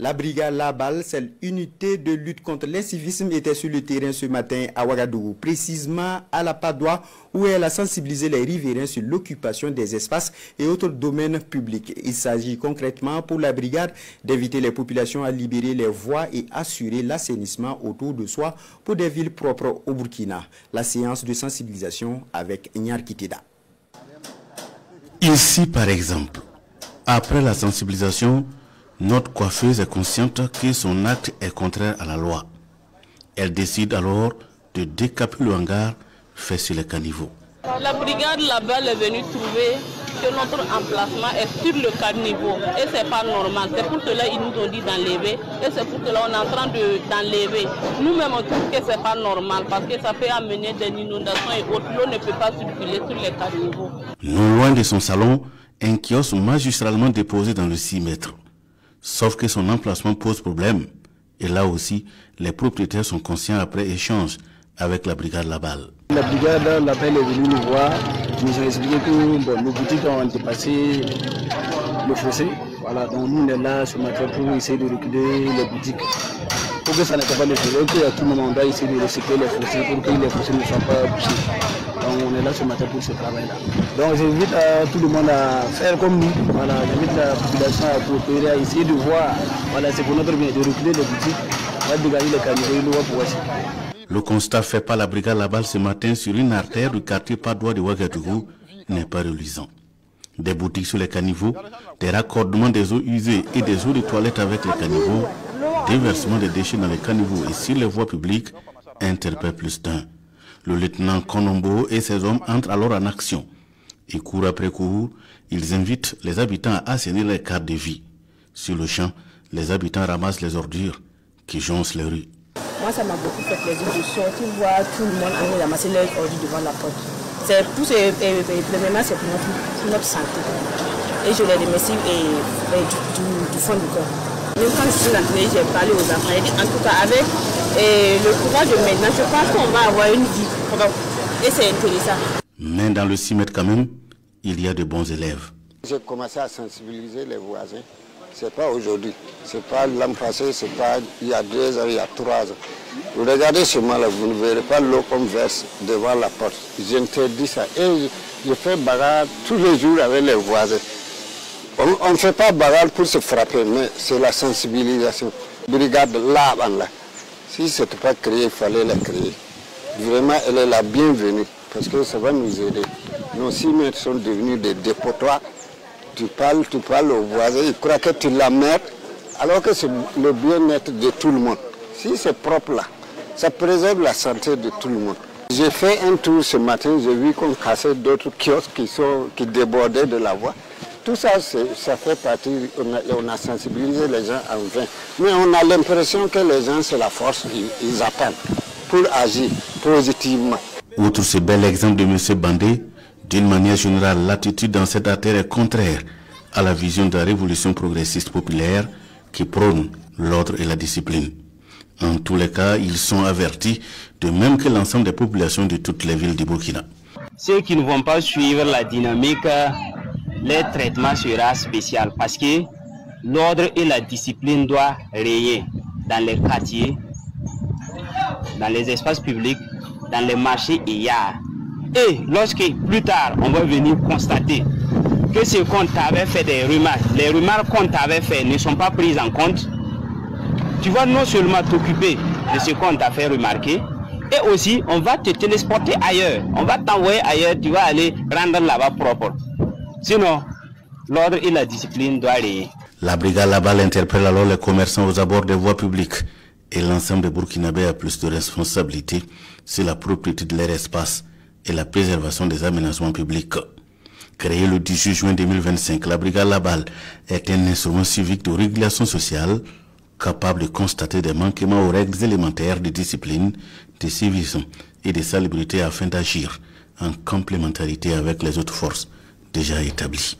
La brigade Labal, celle unité de lutte contre l'incivisme, était sur le terrain ce matin à Ouagadougou, précisément à la Padoie, où elle a sensibilisé les riverains sur l'occupation des espaces et autres domaines publics. Il s'agit concrètement pour la brigade d'inviter les populations à libérer les voies et assurer l'assainissement autour de soi pour des villes propres au Burkina. La séance de sensibilisation avec Nyar Kiteda. Ici, par exemple, après la sensibilisation, notre coiffeuse est consciente que son acte est contraire à la loi. Elle décide alors de décaper le hangar fait sur les caniveaux. La brigade Labal est venue trouver que notre emplacement est sur le caniveau et c'est pas normal. C'est pour cela qu'ils nous ont dit d'enlever et c'est pour cela qu'on est en train d'enlever. Nous-mêmes on trouve que c'est pas normal parce que ça peut amener des inondations et autres. L'eau ne peut pas circuler sur les caniveaux. Non loin de son salon, un kiosque magistralement déposé dans le 6 mètres. Sauf que son emplacement pose problème. Et là aussi, les propriétaires sont conscients après échange avec la brigade Labal. La brigade Labal est venue nous voir. Ils nous ont expliqué que nos boutiques ont dépassé le fossé. Voilà, donc nous on est là ce matin pour essayer de reculer les boutiques. Pour que ça n'ait pas le fossé, à tout moment on doit essayer de recycler les fossés pour que les fossés ne soient pas bouchés. Donc on est là ce matin pour ce travail-là. Donc j'invite tout le monde à faire comme nous. Voilà, j'invite la population à coopérer, à essayer de voir. Voilà, c'est pour notre bien de reculer les boutiques, on va dégager les caniveaux et nous va pouvoir circuler. Le constat fait par la brigade Labal ce matin sur une artère du quartier Padoie de Ouagadougou n'est pas reluisant. Des boutiques sur les caniveaux, des raccordements des eaux usées et des eaux de toilette avec les caniveaux, déversement des déchets dans les caniveaux et sur les voies publiques interpellent plus d'un. Le lieutenant Konombo et ses hommes entrent alors en action. Et cours après cours, ils invitent les habitants à assainir les cadres de vie. Sur le champ, les habitants ramassent les ordures qui joncent les rues. Moi, ça m'a beaucoup fait plaisir de sortir voir tout le monde aller ramasser leurs ordures devant la porte. C'est pour premièrement, c'est pour notre santé. Et je les remercie du fond du cœur. Même quand je suis rentrée, j'ai parlé aux enfants. En tout cas, avec le courage de maintenant, je pense qu'on va avoir une vie. Et c'est intéressant. Mais dans le 6 mètres quand même, il y a de bons élèves. J'ai commencé à sensibiliser les voisins. C'est pas aujourd'hui, c'est pas l'an passé, c'est pas il y a 2 ans, il y a 3 ans. Vous regardez chez moi là, vous ne verrez pas l'eau qu'on verse devant la porte. J'interdis ça et je fais bagarre tous les jours avec les voisins. On ne fait pas bagarre pour se frapper, mais c'est la sensibilisation. Brigade Labal là, si ce n'était pas créé, il fallait la créer. Vraiment, elle est la bienvenue parce que ça va nous aider. Nos 6 mètres sont devenus des dépotoirs. Tu parles aux voisins, ils croient que tu la mets, alors que c'est le bien-être de tout le monde. Si c'est propre là, ça préserve la santé de tout le monde. J'ai fait un tour ce matin, j'ai vu qu'on cassait d'autres kiosques qui débordaient de la voie. Tout ça, ça fait partie, on a sensibilisé les gens en vain. Mais on a l'impression que les gens, c'est la force, ils attendent pour agir positivement. Outre ce bel exemple de M. Bandé, d'une manière générale, l'attitude dans cette artère est contraire à la vision de la révolution progressiste populaire qui prône l'ordre et la discipline. En tous les cas, ils sont avertis, de même que l'ensemble des populations de toutes les villes du Burkina. Ceux qui ne vont pas suivre la dynamique, leur traitement sera spécial parce que l'ordre et la discipline doivent régner dans les quartiers, dans les espaces publics, dans les marchés et yards. Et lorsque plus tard on va venir constater que ce qu'on t'avait fait des remarques, les remarques qu'on t'avait fait ne sont pas prises en compte, tu vas non seulement t'occuper de ce qu'on t'a fait remarquer, et aussi on va te téléporter ailleurs, on va t'envoyer ailleurs, tu vas aller rendre là-bas propre. Sinon, l'ordre et la discipline doivent régner. La brigade Labal interpelle alors les commerçants aux abords des voies publiques et l'ensemble des Burkinabés a plus de responsabilités sur la propriété de leur espace et la préservation des aménagements publics. Créée le 18 juin 2025, la brigade Labal est un instrument civique de régulation sociale capable de constater des manquements aux règles élémentaires de discipline, de civisme et de salubrité afin d'agir en complémentarité avec les autres forces déjà établies.